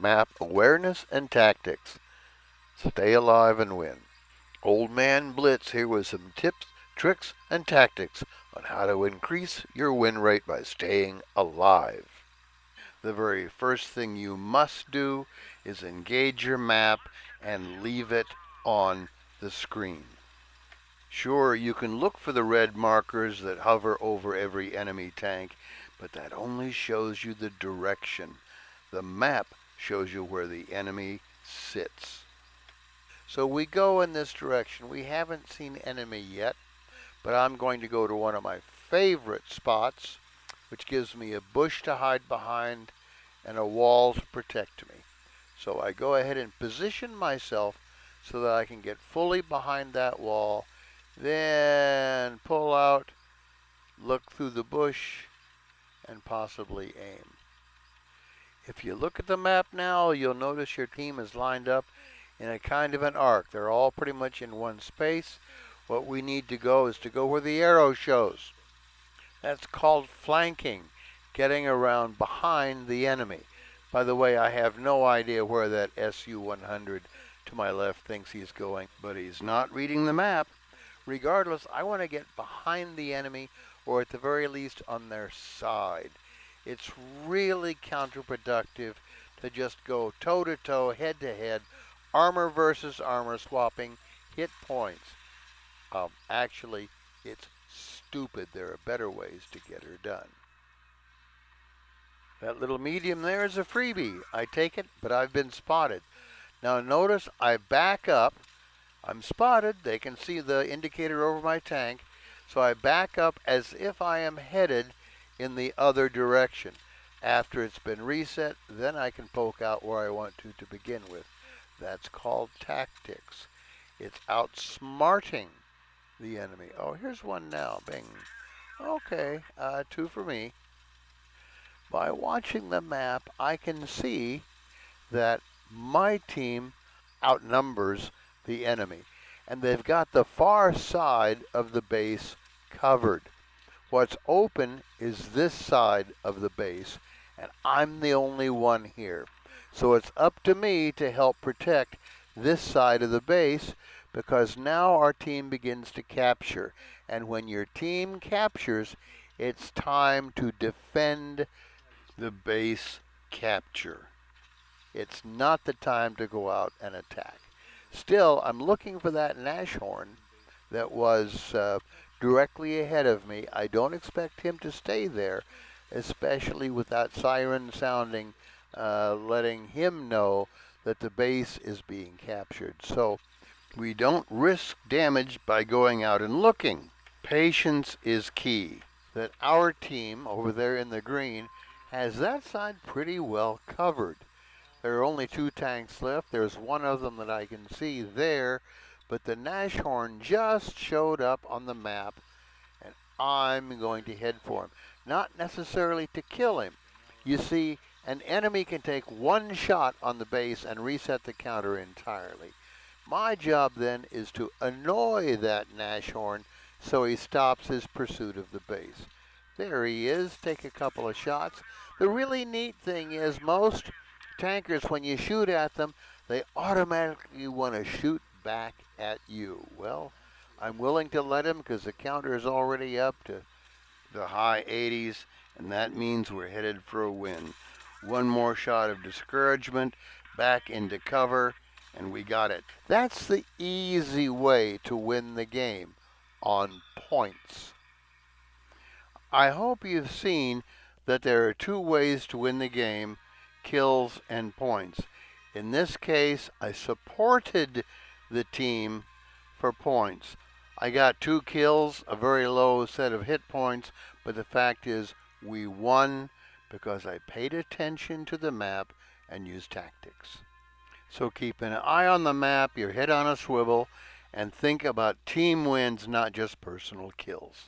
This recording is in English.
Map awareness and tactics. Stay alive and win. Old Man Blitz here with some tips, tricks, and tactics on how to increase your win rate by staying alive. The very first thing you must do is engage your map and leave it on the screen. Sure, you can look for the red markers that hover over every enemy tank, but that only shows you the direction. The map shows you where the enemy sits. So we go in this direction. We haven't seen enemy yet, but I'm going to go to one of my favorite spots, which gives me a bush to hide behind and a wall to protect me. So I go ahead and position myself so that I can get fully behind that wall, then pull out, look through the bush, and possibly aim. If you look at the map now, you'll notice your team is lined up in a kind of an arc. They're all pretty much in one space. What we need to go is to go where the arrow shows. That's called flanking, getting around behind the enemy. By the way, I have no idea where that Su-100 to my left thinks he's going, but he's not reading the map. Regardless, I want to get behind the enemy, or at the very least on their side. It's really counterproductive to just go toe-to-toe, head-to-head, armor versus armor swapping, hit points. Actually, it's stupid. There are better ways to get her done. That little medium there is a freebie. I take it, but I've been spotted. Now notice I back up. I'm spotted. They can see the indicator over my tank. So I back up as if I am headed in the other direction. After it's been reset, then I can poke out where I want to begin with. That's called tactics. It's outsmarting the enemy. Oh, here's one now. Bing. Okay, two for me. By watching the map, I can see that my team outnumbers the enemy, and they've got the far side of the base covered. What's open is this side of the base, and I'm the only one here. So it's up to me to help protect this side of the base, because now our team begins to capture. And when your team captures, it's time to defend the base capture. It's not the time to go out and attack. Still, I'm looking for that Nashorn that was directly ahead of me. I don't expect him to stay there, especially with that siren sounding, letting him know that the base is being captured. So we don't risk damage by going out and looking. Patience is key. That our team over there in the green has that side pretty well covered. There are only two tanks left. There's one of them that I can see there, but the Nashorn just showed up on the map, and I'm going to head for him. Not necessarily to kill him. You see, an enemy can take one shot on the base and reset the counter entirely. My job then is to annoy that Nashorn so he stops his pursuit of the base. There he is. Take a couple of shots. The really neat thing is most tankers, when you shoot at them, they automatically want to shoot back at you. Well, I'm willing to let him because the counter is already up to the high 80s, and that means we're headed for a win. One more shot of discouragement, back into cover, and we got it. That's the easy way to win the game, on points. I hope you've seen that there are two ways to win the game: kills and points. In this case, I supported the team for points. I got 2 kills, a very low set of hit points, but the fact is we won because I paid attention to the map and used tactics. So keep an eye on the map, your head on a swivel, and think about team wins, not just personal kills.